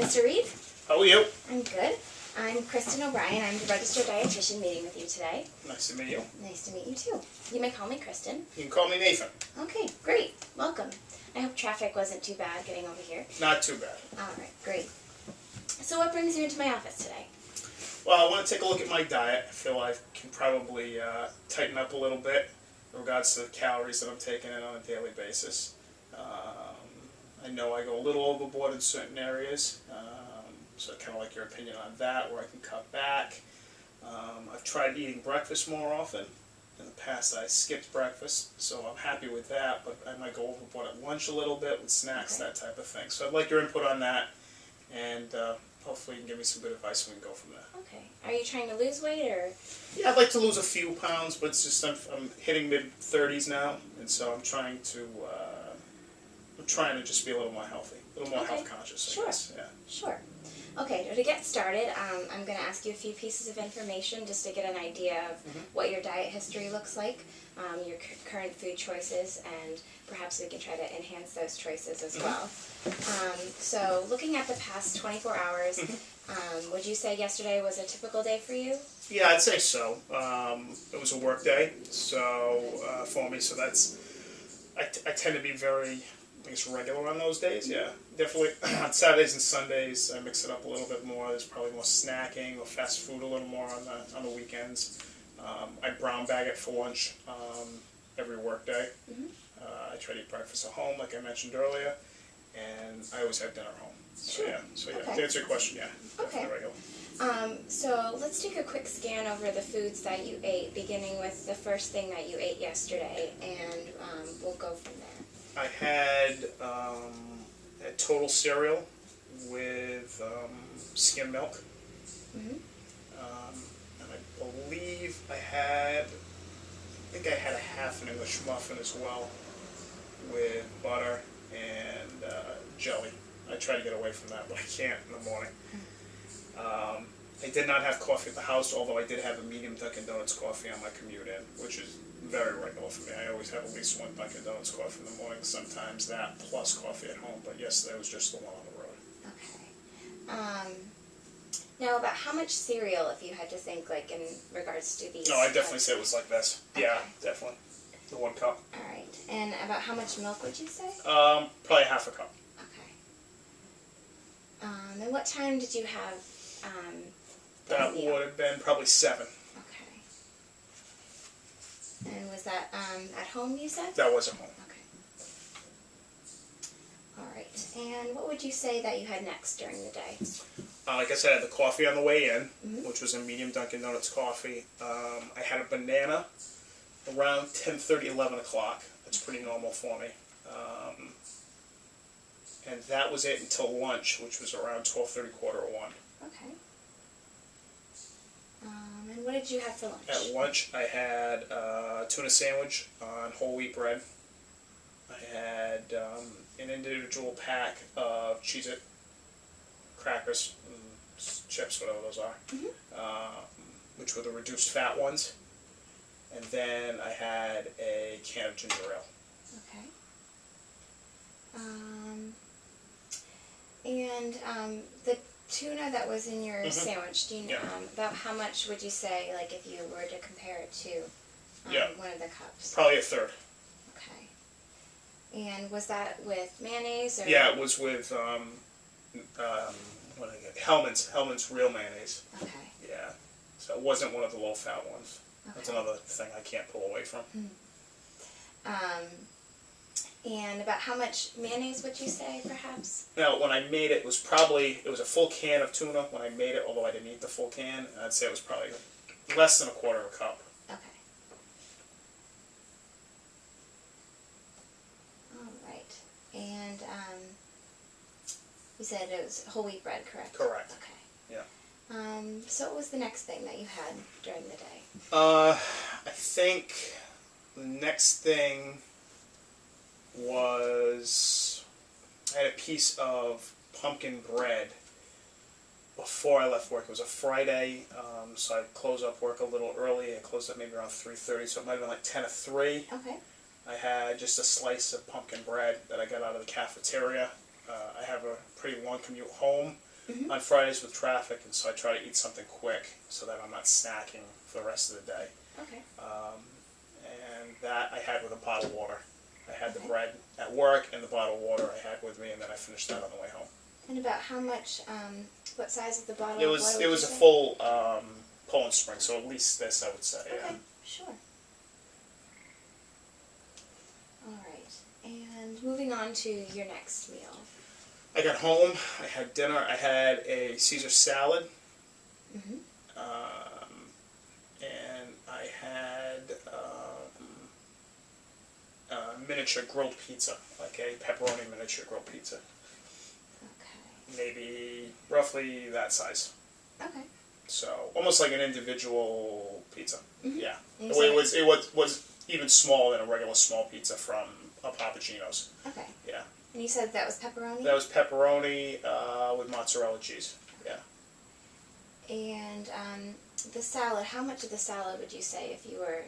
Mr. Reed. How are you? I'm good. I'm Kristen O'Brien. I'm the registered dietitian meeting with you today. Nice to meet you. Nice to meet you too. You may call me Kristen. You can call me Nathan. Okay, great. Welcome. I hope traffic wasn't too bad getting over here. Not too bad. Alright, great. So what brings you into my office today? Well, I want to take a look at my diet. I feel I can probably tighten up a little bit in regards to the calories that I'm taking in on a daily basis. I know I go a little overboard in certain areas, so I kind of like your opinion on that, where I can cut back. I've tried eating breakfast more often. In the past, I skipped breakfast, so I'm happy with that, but I might go overboard at lunch a little bit with snacks, that type of thing. So I'd like your input on that, and hopefully you can give me some good advice and we can go from there. Okay. Are you trying to lose weight or? Yeah, I'd like to lose a few pounds, but it's just I'm hitting mid-30s now, and so I'm trying to just be a little more healthy, a little more health conscious, I guess. Yeah. Sure. Okay, so to get started, I'm going to ask you a few pieces of information just to get an idea of what your diet history looks like, your current food choices, and perhaps we can try to enhance those choices as well. So looking at the past 24 hours, would you say yesterday was a typical day for you? Yeah, I'd say so. It was a work day, so for me, so that's I tend to be very, I guess, regular on those days. Yeah, definitely. On Saturdays and Sundays, I mix it up a little bit more. There's probably more snacking or fast food a little more on the weekends. I brown bag it for lunch every work day. I try to eat breakfast at home, like I mentioned earlier, and I always have dinner at home. So, Sure. Okay. To answer your question, yeah, definitely regular. So let's take a quick scan over the foods that you ate, beginning with the first thing that you ate yesterday, and we'll go from there. I had a total cereal with skim milk. And I believe I think I had a half an English muffin as well with butter and jelly. I try to get away from that, but I can't in the morning. I did not have coffee at the house, although I did have a medium Dunkin' Donuts coffee on my commute in, which is very regular for me. I always have at least one Dunkin' Donuts coffee in the morning, sometimes that plus coffee at home, but yesterday was just the one on the road. Okay. Now, about how much cereal, if you had to think, like, in regards to these? No, I definitely say it was like this. Okay. Yeah, definitely. The 1 cup. All right. And about how much milk would you say? Probably half a cup. Okay. And what time did you have That meal? would have been probably 7. Okay. And was that at home, you said? That was at home. Okay. All right. And what would you say that you had next during the day? Like I said, I had the coffee on the way in, which was a medium Dunkin' Donuts coffee. I had a banana around 10:30, 11 o'clock. That's pretty normal for me. And that was it until lunch, which was around 12:30, 1:45. Okay. And what did you have for lunch? At lunch, I had a tuna sandwich on whole wheat bread. I had an individual pack of Cheez-It crackers, chips, whatever those are, which were the reduced fat ones. And then I had a can of ginger ale. Okay. And the tuna that was in your sandwich, do you know about how much would you say, like, if you were to compare it to one of the cups? Probably a third. Okay. And was that with mayonnaise or? Yeah, it was with what did I get? Hellman's real mayonnaise. Okay. Yeah. So it wasn't one of the low fat ones. Okay. That's another thing I can't pull away from. And about how much mayonnaise would you say, perhaps? Now, when I made it, it was a full can of tuna when I made it, although I didn't eat the full can. I'd say it was probably less than a quarter of a cup. Okay. All right. And you said it was whole wheat bread, correct? Correct. Okay. Yeah. So what was the next thing that you had during the day? I think the next thing was I had a piece of pumpkin bread before I left work. It was a Friday, so I closed up work a little early. I closed up maybe around 3:30, so it might have been like 10 to 3. Okay. I had just a slice of pumpkin bread that I got out of the cafeteria. I have a pretty long commute home, Mhm. on Fridays with traffic, and so I try to eat something quick so that I'm not snacking for the rest of the day. Okay. And that I had with a bottle of water. I had the Okay. bread at work and the bottle of water I had with me, and then I finished that on the way home. And about how much? What size of the bottle? It of was water it would was you a say? full Poland Spring, so at least this I would say. Yeah. Okay. Sure. All right. And moving on to your next meal. I got home. I had dinner. I had a Caesar salad, Mhm. and I had a miniature grilled pizza, like a pepperoni miniature grilled pizza, Okay. maybe roughly that size. Okay. So almost like an individual pizza. Mhm. Yeah. And The you way said- it was even smaller than a regular small pizza from a Papagino's. Okay. Yeah. And you said that was pepperoni. That was pepperoni with mozzarella cheese. Yeah. And the salad. How much of the salad would you say if you were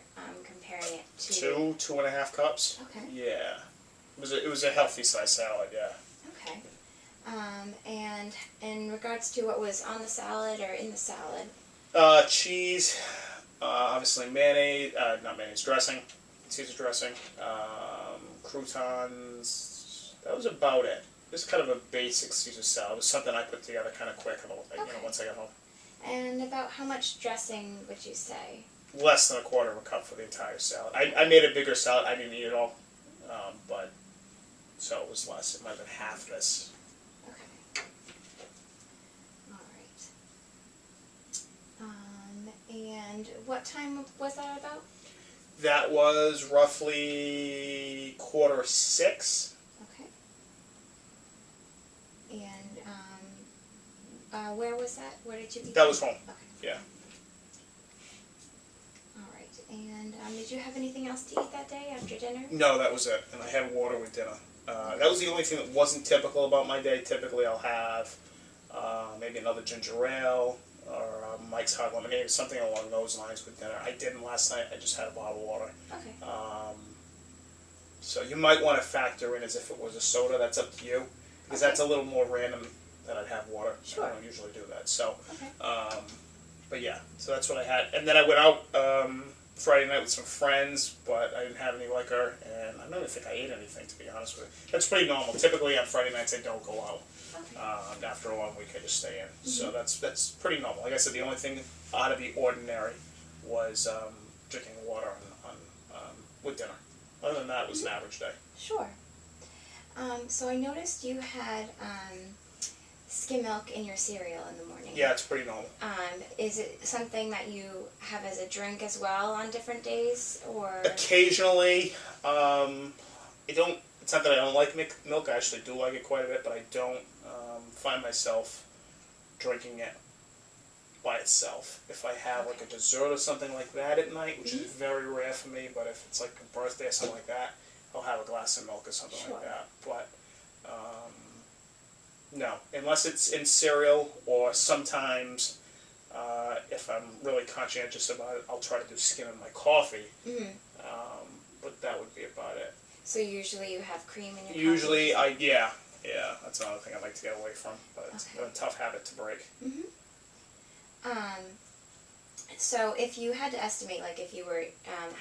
comparing it to? 2.5 cups. Okay. Yeah. It was a healthy size salad. Yeah. Okay. And in regards to what was on the salad or in the salad. Cheese. Obviously mayonnaise. Not mayonnaise. Dressing. Caesar dressing. Croutons. That was about it. Just kind of a basic Caesar salad. It was something I put together kind of quick, Okay. once I got home. And about how much dressing would you say? Less than a quarter of a cup for the entire salad. I made a bigger salad. I didn't eat it all, but so it was less. It might have been half this. Okay. All right. And what time was that about? That was roughly 5:45. Okay. And where was that? Where did you eat? That was home. Okay. Yeah. All right. And did you have anything else to eat that day after dinner? No, that was it. And I had water with dinner. That was the only thing that wasn't typical about my day. Typically, I'll have maybe another ginger ale or Mike's Hot Lemonade, something along those lines with dinner. I didn't last night. I just had a bottle of water. Okay. So you might want to factor in as if it was a soda. That's up to you, because Okay. that's a little more random that I'd have water. Sure. I don't usually do that. So, Okay. but yeah, so that's what I had. And then I went out Friday night with some friends, but I didn't have any liquor, and I don't even think I ate anything, to be honest with you. That's pretty normal. Typically on Friday nights I don't go out. Okay. After a long week I just stay in. So that's pretty normal. Like I said, the only thing out of the ordinary was drinking water with dinner. Other than that, it was an average day. Sure. So I noticed you had skim milk in your cereal in the morning. Yeah, it's pretty normal. Is it something that you have as a drink as well on different days, or? Occasionally, I don't. It's not that I don't like milk. I actually do like it quite a bit, but I don't find myself drinking it by itself. If I have like a dessert or something like that at night, which is very rare for me, but if it's like a birthday or something like that, I'll have a glass of milk or something Sure. like that. But no, unless it's in cereal, or sometimes if I'm really conscientious about it, I'll try to do skim in my coffee. Mhm. But that would be about it. So usually you have cream in your Usually, coffee? yeah, that's another thing I'd like to get away from, but it's Okay. a tough habit to break. So if you had to estimate, like if you were,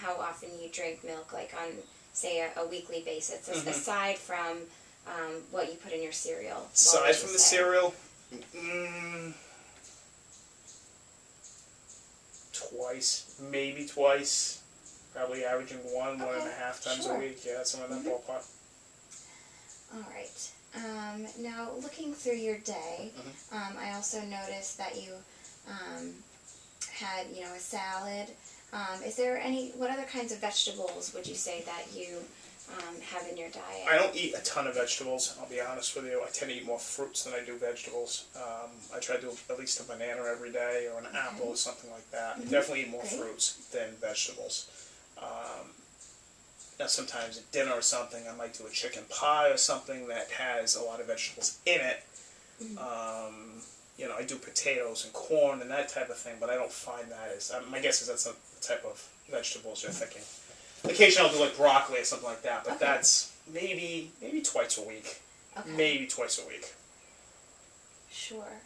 how often you drink milk, like on, say, a weekly basis, aside from what you put in your cereal. what would Aside you from the say? cereal, twice, maybe twice. Probably averaging one and a half times sure. a week. Yeah, somewhere in that ballpark. All right. Now, looking through your day, I also noticed that you had, a salad. Is there what other kinds of vegetables would you say that you have in your diet? I don't eat a ton of vegetables, I'll be honest with you. I tend to eat more fruits than I do vegetables. I try to do at least a banana every day, or an apple or something like that. I definitely eat more Great. fruits than vegetables. Now sometimes at dinner or something, I might do a chicken pie or something that has a lot of vegetables in it. I do potatoes and corn and that type of thing, but I don't find that as, my guess is that's the type of vegetables you're thinking. Occasionally I'll do like broccoli or something like that, but Okay. that's maybe twice a week. Okay. Maybe twice a week. Sure.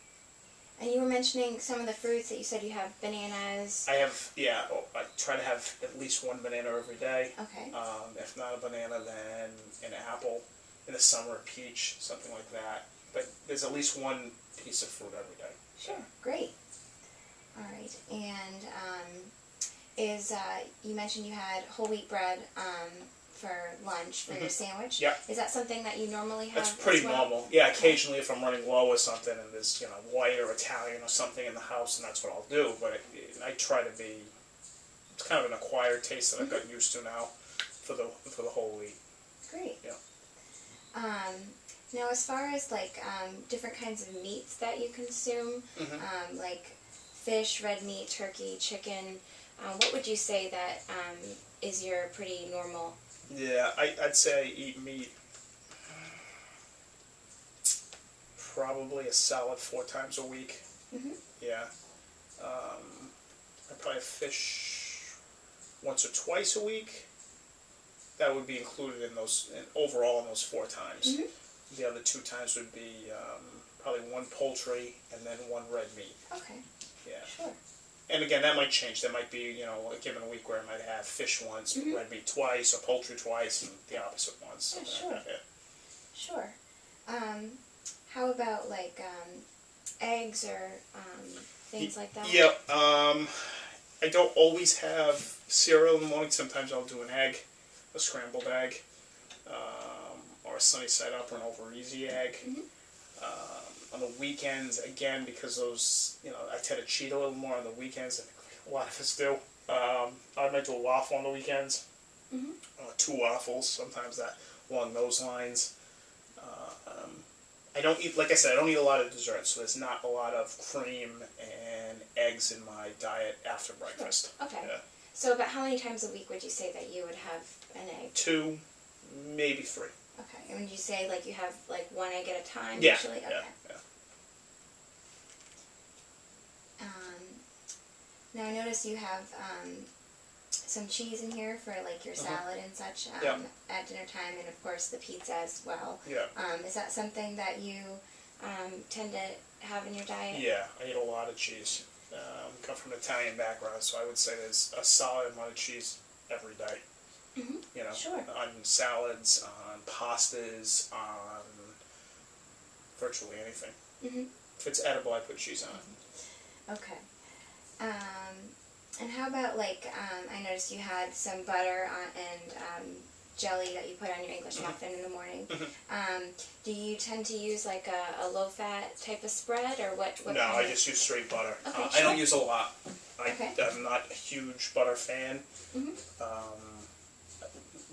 And you were mentioning some of the fruits that you said you have bananas. I have, yeah, I try to have at least one banana every day. Okay. If not a banana, then an apple. In the summer, a peach, something like that. But there's at least one piece of fruit every day. Sure. Great. All right. And you mentioned you had whole wheat bread for lunch for your sandwich. Yep. Is that something that you normally have? That's pretty as well? normal. Yeah, occasionally if I'm running low or something and there's, white or Italian or something in the house, and that's what I'll do. But I try to be, it's kind of an acquired taste that I've gotten used to now for the whole wheat. Great. Yeah. Now, as far as like different kinds of meats that you consume, like fish, red meat, turkey, chicken, what would you say that is your pretty normal? Yeah, I'd say I eat meat probably a solid 4 times a week. Yeah. I probably have fish once or twice a week. That would be included in those, overall in those 4 times. The other 2 times would be probably 1 poultry and then 1 red meat. Okay. Yeah. Sure. And again, that might change. There might be, a given a week where I might have fish once, red meat twice, or poultry twice, and the opposite once. Yeah, sure. Yeah. Sure. How about like eggs or things like that? Yeah. I don't always have cereal in the morning. Sometimes I'll do an egg, a scrambled egg, or a sunny side up or an over easy egg. On the weekends, again, because those, I tend to cheat a little more on the weekends. I think a lot of us do. I might do a waffle on the weekends. 2 waffles, sometimes that along those lines. I don't eat, like I said, I don't eat a lot of desserts, so there's not a lot of cream and eggs in my diet after breakfast. Sure. Okay. Yeah. So about how many times a week would you say that you would have an egg? 2, maybe 3. Okay. And would you say like you have like 1 egg at a time Yeah. usually? Okay. Yeah. Now I notice you have some cheese in here for like your salad and such Yeah. at dinner time, and of course the pizza as well. Yeah. Is that something that you tend to have in your diet? Yeah, I eat a lot of cheese. Come from an Italian background, so I would say there's a solid amount of cheese every day. Sure. On salads, on pastas, on virtually anything. If it's edible, I put cheese on it. Okay. And how about like I noticed you had some butter and jelly that you put on your English muffin in the morning. Do you tend to use like a low-fat type of spread, or what? No, I just use straight butter. Okay, I don't use a lot. Okay. I'm not a huge butter fan.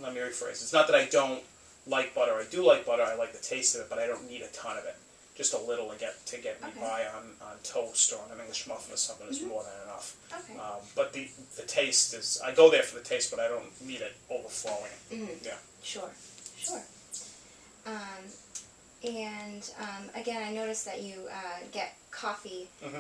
Let me rephrase. It's not that I don't like butter. I do like butter. I like the taste of it, but I don't need a ton of it. Just a little to get me by on toast or on an English muffin or something is more than enough. Okay. But the taste is, I go there for the taste, but I don't need it overflowing. Yeah. Sure. And again, I noticed that you get coffee from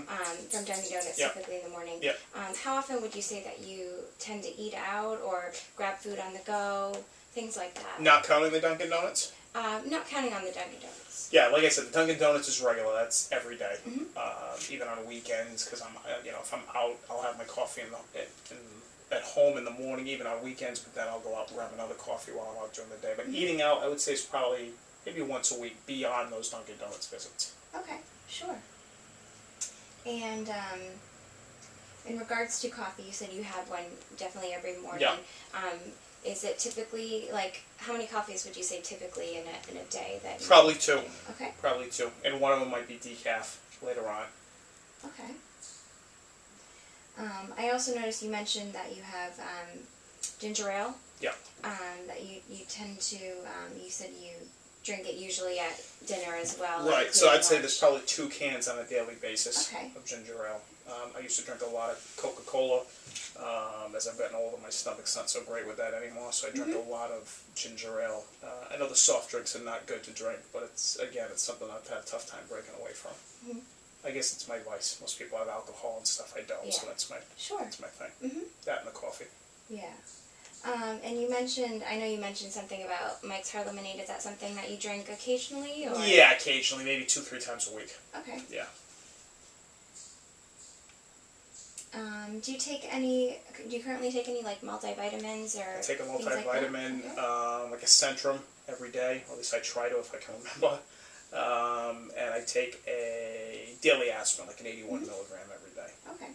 Dunkin' Donuts typically in the morning. Yep. How often would you say that you tend to eat out or grab food on the go, things like that? Not counting the Dunkin' Donuts? Not counting on the Dunkin' Donuts. Yeah, like I said, the Dunkin' Donuts is regular. That's every day, even on weekends. Because if I'm out, I'll have my coffee at home in the morning, even on weekends. But then I'll go out and grab another coffee while I'm out during the day. But eating out, I would say, is probably maybe once a week beyond those Dunkin' Donuts visits. Okay, sure. And in regards to coffee, you said you have one definitely every morning. Yeah. Is it typically, like, how many coffees would you say typically in a day that you Probably 2. Okay. Probably 2. And one of them might be decaf later on. Okay. I also noticed you mentioned that you have ginger ale. Yeah. That you tend to, you said you drink it usually at dinner as well. Right, so I'd say there's probably 2 cans on a daily basis of ginger ale. I used to drink a lot of Coca-Cola. As I've gotten older, my stomach's not so great with that anymore, so I drink a lot of ginger ale. I know the soft drinks are not good to drink, but it's something I've had a tough time breaking away from. I guess it's my vice. Most people have alcohol and stuff. I don't, so that's my thing. That and the coffee. Yeah. And you mentioned, I know you mentioned something about Mike's Hard Lemonade. Is that something that you drink occasionally? Or? Yeah, occasionally, maybe 2-3 times a week. Okay. Yeah. Do you take any? Do you currently take any like multivitamins or? I take a things like that? multivitamin, Okay. like a Centrum every day, or at least I try to if I can remember. And I take a daily aspirin, like an 81 milligram every day. Okay.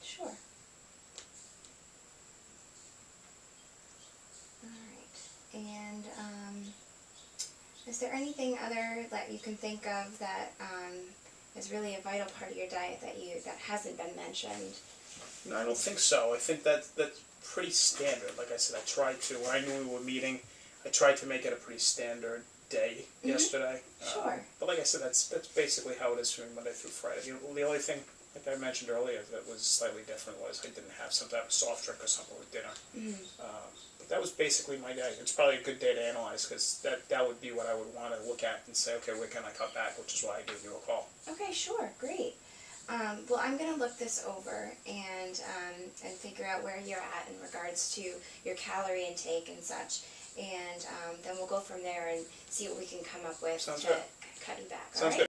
Sure. All right. And is there anything other that you can think of that is really a vital part of your diet that hasn't been mentioned? No, I don't think so. I think that's pretty standard. Like I said, I tried to, when I knew we were meeting, I tried to make it a pretty standard day yesterday. Sure. But like I said, that's basically how it is for me Monday through Friday. The only thing, like I mentioned earlier, that was slightly different was I didn't have some type of soft drink or something with dinner. But that was basically my day. It's probably a good day to analyze because that would be what I would want to look at and say, okay, where can I cut back, which is why I gave you a call. Okay, sure, great. Well, I'm going to look this over and figure out where you're at in regards to your calorie intake and such, and then we'll go from there and see what we can come up with Sounds to good. cut you back. Sounds all right? good.